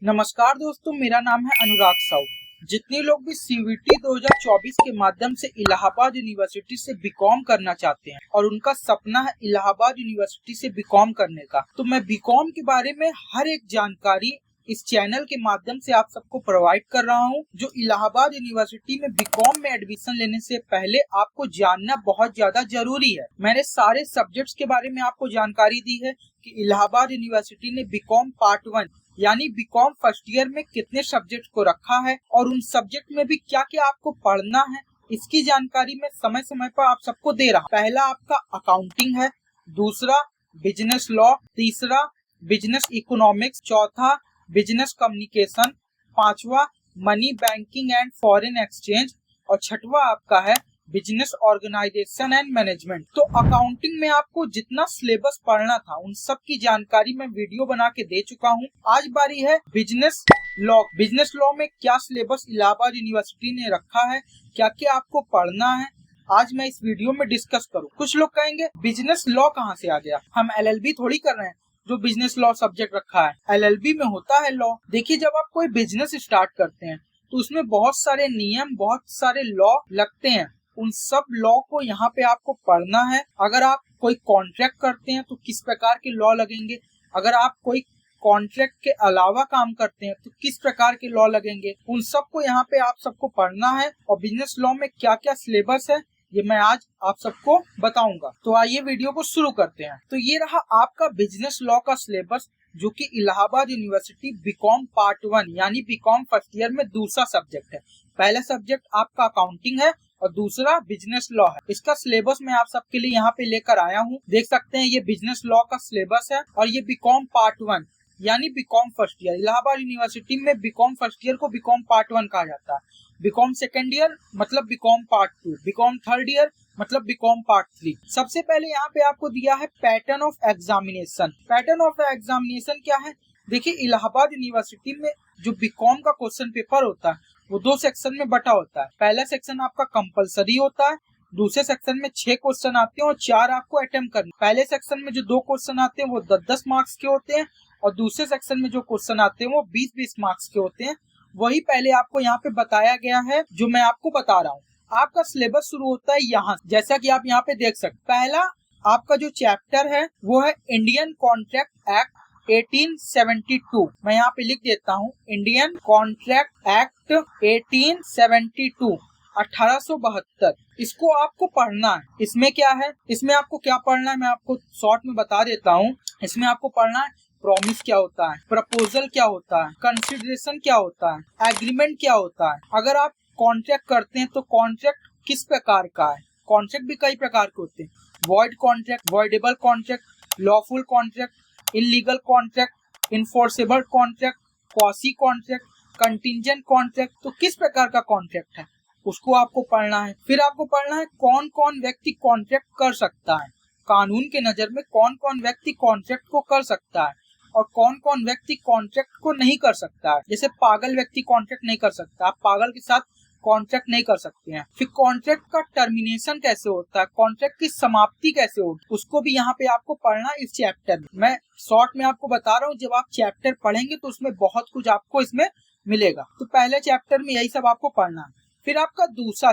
नमस्कार दोस्तों, मेरा नाम है अनुराग साहू। जितने लोग भी सीवीटी 2024 के माध्यम से इलाहाबाद यूनिवर्सिटी से बीकॉम करना चाहते हैं और उनका सपना है इलाहाबाद यूनिवर्सिटी से बीकॉम करने का, तो मैं बीकॉम के बारे में हर एक जानकारी इस चैनल के माध्यम से आप सबको प्रोवाइड कर रहा हूं। जो इलाहाबाद यूनिवर्सिटी में बीकॉम में एडमिशन लेने से पहले आपको जानना बहुत ज्यादा जरूरी है। मैंने सारे सब्जेक्ट्स के बारे में आपको जानकारी दी है कि इलाहाबाद यूनिवर्सिटी ने बीकॉम पार्ट 1 यानी बीकॉम फर्स्ट ईयर में कितने सब्जेक्ट को रखा है और उन सब्जेक्ट में भी क्या क्या आपको पढ़ना है, इसकी जानकारी मैं समय समय पर आप सबको दे रहा हूँ। पहला आपका अकाउंटिंग है, दूसरा बिजनेस लॉ, तीसरा बिजनेस इकोनॉमिक्स, चौथा बिजनेस कम्युनिकेशन, पांचवा money banking and foreign exchange और छठवा आपका है बिजनेस ऑर्गेनाइजेशन एंड मैनेजमेंट। तो अकाउंटिंग में आपको जितना सिलेबस पढ़ना था उन सब की जानकारी मैं वीडियो बना के दे चुका हूँ। आज बारी है बिजनेस लॉ। बिजनेस लॉ में क्या सिलेबस इलाहाबाद यूनिवर्सिटी ने रखा है, क्या क्या आपको पढ़ना है, आज मैं इस वीडियो में डिस्कस करूँ। कुछ लोग कहेंगे बिजनेस लॉ कहाँ से आ गया, हम LLB थोड़ी कर रहे हैं जो बिजनेस लॉ सब्जेक्ट रखा है। LLB में होता है लॉ। देखिए, जब आप कोई बिजनेस स्टार्ट करते हैं तो उसमें बहुत सारे नियम, बहुत सारे लॉ लगते हैं। उन सब लॉ को यहाँ पे आपको पढ़ना है। अगर आप कोई कॉन्ट्रैक्ट करते हैं तो किस प्रकार के लॉ लगेंगे, अगर आप कोई कॉन्ट्रैक्ट के अलावा काम करते हैं तो किस प्रकार के लॉ लगेंगे, उन सब को यहाँ पे आप सबको पढ़ना है। और बिजनेस लॉ में क्या क्या सिलेबस है ये मैं आज आप सबको बताऊंगा। तो आइए वीडियो को शुरू करते हैं। तो ये रहा आपका बिजनेस लॉ का सिलेबस, जो कि इलाहाबाद यूनिवर्सिटी बीकॉम पार्ट 1 यानी बीकॉम फर्स्ट ईयर में दूसरा सब्जेक्ट है। पहला सब्जेक्ट आपका अकाउंटिंग है और दूसरा बिजनेस लॉ है। इसका सिलेबस मैं आप सबके लिए यहाँ पे लेकर आया हूँ। देख सकते हैं ये बिजनेस लॉ का सिलेबस है और ये बीकॉम पार्ट 1 यानी BCom first year. Allahabad University में बीकॉम फर्स्ट ईयर को बीकॉम पार्ट 1 कहा जाता है, बीकॉम सेकेंड ईयर मतलब BCom part 2, BCom third year मतलब बीकॉम पार्ट 3। सबसे पहले यहाँ पे आपको दिया है pattern of examination. Pattern of examination क्या है? देखिए, इलाहाबाद यूनिवर्सिटी में जो बीकॉम का क्वेश्चन पेपर होता है वो 2 सेक्शन में बटा होता है। पहला सेक्शन आपका कंपलसरी होता है, दूसरे सेक्शन में 6 क्वेश्चन आते हैं और 4 आपको अटेम्प्ट करने। पहले सेक्शन में जो 2 क्वेश्चन आते हैं वो 10-10 मार्क्स के होते हैं और दूसरे सेक्शन में जो क्वेश्चन आते हैं वो 20-20 मार्क्स के होते हैं। वही पहले आपको यहाँ पे बताया गया है जो मैं आपको बता रहा हूँ। आपका सिलेबस शुरू होता है यहाँ, जैसा कि आप यहाँ पे देख सकते। पहला आपका जो चैप्टर है वो है इंडियन कॉन्ट्रैक्ट एक्ट 1872। मैं यहाँ पे लिख देता हूँ, इंडियन कॉन्ट्रैक्ट एक्ट 1872 1872। इसको आपको पढ़ना है। इसमें क्या है, इसमें आपको क्या पढ़ना है मैं आपको शॉर्ट में बता देता हूँ। इसमें आपको पढ़ना है प्रॉमिस क्या होता है, प्रपोजल क्या होता है, कंसिडरेशन क्या होता है, एग्रीमेंट क्या होता है। अगर आप कॉन्ट्रैक्ट करते हैं तो कॉन्ट्रैक्ट किस प्रकार का है। कॉन्ट्रैक्ट भी कई प्रकार के होते हैं, void contract, voidable contract, lawful contract, illegal contract, enforceable contract, quasi contract, contingent contract. तो किस प्रकार का कॉन्ट्रैक्ट है उसको आपको पढ़ना है। फिर आपको पढ़ना है कौन कौन व्यक्ति कॉन्ट्रैक्ट कर सकता है, कानून के नजर में कौन कौन व्यक्ति कॉन्ट्रैक्ट को कर सकता है और कौन कौन व्यक्ति कॉन्ट्रैक्ट को नहीं कर सकता है। जैसे पागल व्यक्ति कॉन्ट्रैक्ट नहीं कर सकता, आप पागल के साथ कॉन्ट्रैक्ट नहीं कर सकते हैं। फिर कॉन्ट्रैक्ट का टर्मिनेशन कैसे होता है, कॉन्ट्रैक्ट की समाप्ति कैसे होगी, उसको भी यहाँ पे आपको पढ़ना इस चैप्टर में। मैं शॉर्ट में आपको बता रहा हूँ, जब आप चैप्टर पढ़ेंगे तो उसमें बहुत कुछ आपको इसमें मिलेगा। तो पहले चैप्टर में यही सब आपको पढ़ना है। फिर आपका दूसरा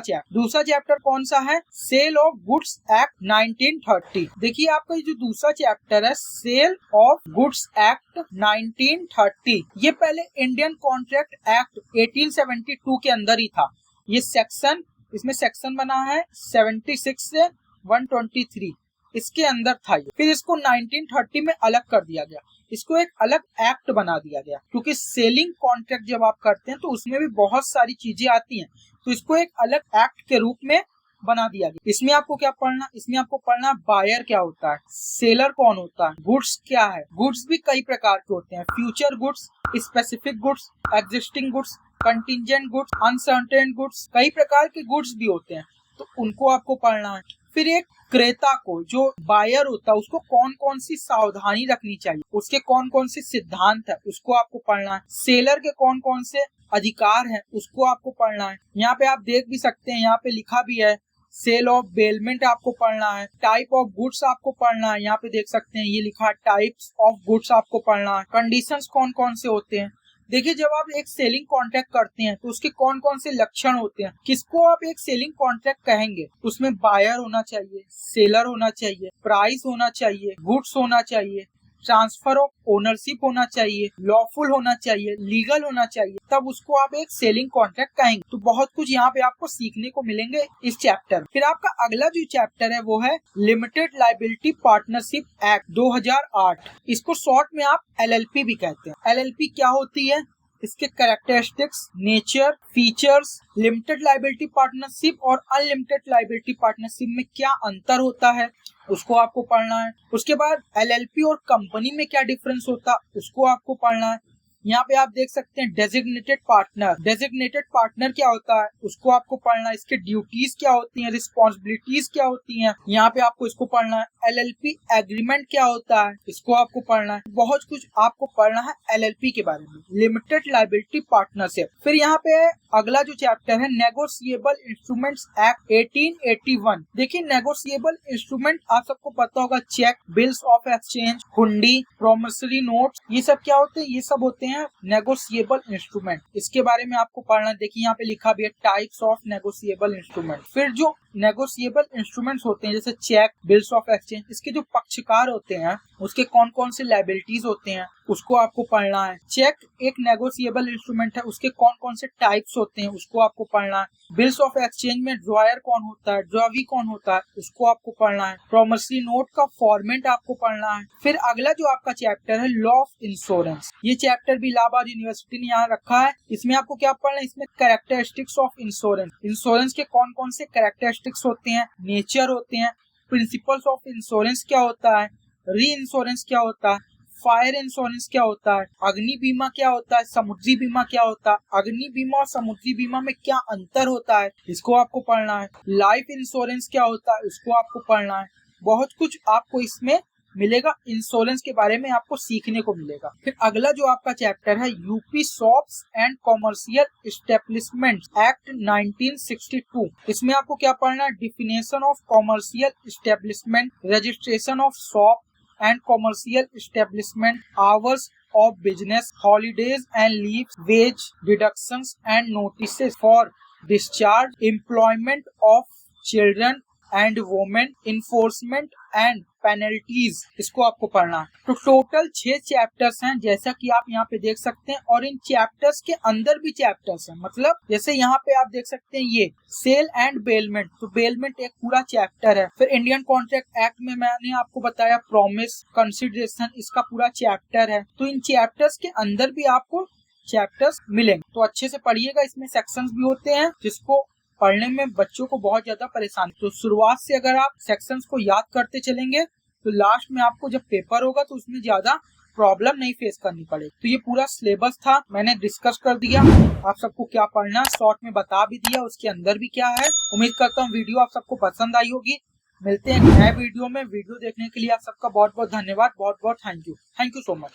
चैप्टर कौन सा है, सेल ऑफ गुड्स एक्ट 1930। देखिए, आपका जो दूसरा चैप्टर है सेल ऑफ गुड्स एक्ट 1930, ये पहले इंडियन कॉन्ट्रैक्ट एक्ट 1872 के अंदर ही था। ये सेक्शन, इसमें सेक्शन बना है 76 से 123, इसके अंदर था ये। फिर इसको 1930 में अलग कर दिया गया, इसको एक अलग एक्ट बना दिया गया, क्योंकि सेलिंग कॉन्ट्रैक्ट जब आप करते हैं तो उसमें भी बहुत सारी चीजें आती हैं, तो इसको एक अलग एक्ट के रूप में बना दिया गया। इसमें आपको क्या पढ़ना, इसमें आपको पढ़ना बायर क्या होता है, सेलर कौन होता है, गुड्स क्या है। गुड्स भी कई प्रकार के होते हैं, future goods, specific goods, existing goods, contingent goods, uncertain goods, कई प्रकार के गुड्स भी होते हैं, तो उनको आपको पढ़ना है। फिर एक क्रेता को, जो बायर होता है, उसको कौन कौन सी सावधानी रखनी चाहिए, उसके कौन कौन से सिद्धांत है, उसको आपको पढ़ना है। सेलर के कौन कौन से अधिकार हैं, उसको आपको पढ़ना है। यहाँ पे आप देख भी सकते हैं, यहाँ पे लिखा भी है सेल ऑफ बेलमेंट आपको पढ़ना है। टाइप ऑफ गुड्स आपको पढ़ना है, यहाँ पे देख सकते हैं ये लिखा है टाइप्स ऑफ गुड्स आपको पढ़ना है। कंडीशंस कौन कौन से होते हैं, देखिए, जब आप एक सेलिंग कॉन्ट्रैक्ट करते हैं तो उसके कौन कौन से लक्षण होते हैं, किसको आप एक सेलिंग कॉन्ट्रैक्ट कहेंगे। उसमें बायर होना चाहिए, सेलर होना चाहिए, प्राइस होना चाहिए, गुड्स होना चाहिए, ट्रांसफर ऑफ ओनरशिप होना चाहिए, लॉफुल होना चाहिए, लीगल होना चाहिए, तब उसको आप एक सेलिंग कॉन्ट्रैक्ट कहेंगे। तो बहुत कुछ यहाँ पे आपको सीखने को मिलेंगे इस चैप्टर। फिर आपका अगला जो चैप्टर है वो है लिमिटेड लाइबिलिटी पार्टनरशिप एक्ट 2008। इसको शॉर्ट में आप LLP भी कहते हैं। LLP क्या होती है, इसके characteristics, nature, features, limited liability partnership और अनलिमिटेड लाइबिलिटी पार्टनरशिप में क्या अंतर होता है, उसको आपको पढ़ना है। उसके बाद LLP और कंपनी में क्या डिफरेंस होता है, उसको आपको पढ़ना है। यहाँ पे आप देख सकते हैं डेजिग्नेटेड पार्टनर। डेजिग्नेटेड पार्टनर क्या होता है, उसको आपको पढ़ना है। इसके ड्यूटीज क्या होती हैं, रिस्पॉन्सिबिलिटीज क्या होती हैं, यहाँ पे आपको इसको पढ़ना है। LLP एग्रीमेंट क्या होता है, इसको आपको पढ़ना है। बहुत कुछ आपको पढ़ना है LLP के बारे में, लिमिटेड लाइबिलिटी पार्टनरशिप। फिर यहाँ पे अगला जो चैप्टर है नेगोशिएबल इंस्ट्रूमेंट्स एक्ट 1881। देखिए, नेगोशिएबल इंस्ट्रूमेंट आप सबको पता होगा, चेक, बिल्स ऑफ एक्सचेंज, हुंडी, प्रोमिसरी नोट्स, ये सब क्या होते हैं, ये सब होते हैं नेगोशिएबल इंस्ट्रूमेंट। इसके बारे में आपको पढ़ना है। देखिए यहाँ पे लिखा भी है टाइप्स ऑफ नेगोशिएबल इंस्ट्रूमेंट। फिर जो नेगोशिएबल इंस्ट्रूमेंट्स होते हैं जैसे चेक, बिल्स ऑफ एक्सचेंज, इसके जो पक्षकार होते हैं उसके कौन कौन से लायबिलिटीज होते हैं, उसको आपको पढ़ना है। चेक एक नेगोशिएबल इंस्ट्रूमेंट है, उसके कौन कौन से टाइप्स होते हैं, उसको आपको पढ़ना है। बिल्स ऑफ एक्सचेंज में ड्रॉयर कौन होता है, ड्रॉवी कौन होता है, उसको आपको पढ़ना है। प्रोमिसरी नोट का फॉर्मेट आपको पढ़ना है। फिर अगला जो आपका चैप्टर है लॉ ऑफ इंश्योरेंस। ये चैप्टर भी इलाहाबाद यूनिवर्सिटी ने यहाँ रखा है। इसमें आपको क्या पढ़ना है, इसमें कैरेक्टरिस्टिक्स ऑफ इंश्योरेंस, इंश्योरेंस के कौन कौन से कैरेक्टरिस्टिक्स होते हैं, नेचर होते हैं, प्रिंसिपल्स ऑफ इंश्योरेंस क्या होता है, री इंश्योरेंस क्या होता है, फायर इंश्योरेंस क्या होता है, अग्नि बीमा क्या होता है, समुद्री बीमा क्या होता है, अग्नि बीमा और समुद्री बीमा में क्या अंतर होता है, इसको आपको पढ़ना है। लाइफ इंश्योरेंस क्या होता है, उसको आपको पढ़ना है। बहुत कुछ आपको इसमें मिलेगा, इंश्योरेंस के बारे में आपको सीखने को मिलेगा। फिर अगला जो आपका चैप्टर है UP shops and commercial establishment act 1962। इसमें आपको क्या पढ़ना है, definition of commercial establishment, registration of shop and commercial establishment, hours of business, holidays and leaves, wage deductions and notices for discharge, employment of children and women, enforcement and penalties, इसको आपको पढ़ना है। तो टोटल 6 चैप्टर्स हैं जैसा कि आप यहाँ पे देख सकते हैं, और इन चैप्टर्स के अंदर भी चैप्टर्स हैं। मतलब जैसे यहाँ पे आप देख सकते हैं ये सेल एंड बेलमेंट, तो बेलमेंट एक पूरा चैप्टर है। फिर इंडियन कॉन्ट्रैक्ट एक्ट में मैंने आपको बताया प्रॉमिस, कंसिडरेशन, इसका पूरा चैप्टर है। तो इन चैप्टर्स के अंदर भी आपको चैप्टर्स मिलेंगे, तो अच्छे से पढ़िएगा। इसमें सेक्शंस भी होते हैं जिसको पढ़ने में बच्चों को बहुत ज्यादा परेशानी। तो शुरुआत से अगर आप सेक्शंस को याद करते चलेंगे तो लास्ट में आपको जब पेपर होगा तो उसमें ज्यादा प्रॉब्लम नहीं फेस करनी पड़ेगी। तो ये पूरा सिलेबस था, मैंने डिस्कस कर दिया, आप सबको क्या पढ़ना शॉर्ट में बता भी दिया, उसके अंदर भी क्या है। उम्मीद करता हूँ वीडियो आप सबको पसंद आई होगी। मिलते हैं नए वीडियो में। वीडियो देखने के लिए आप सबका बहुत बहुत धन्यवाद, बहुत बहुत थैंक यू सो मच।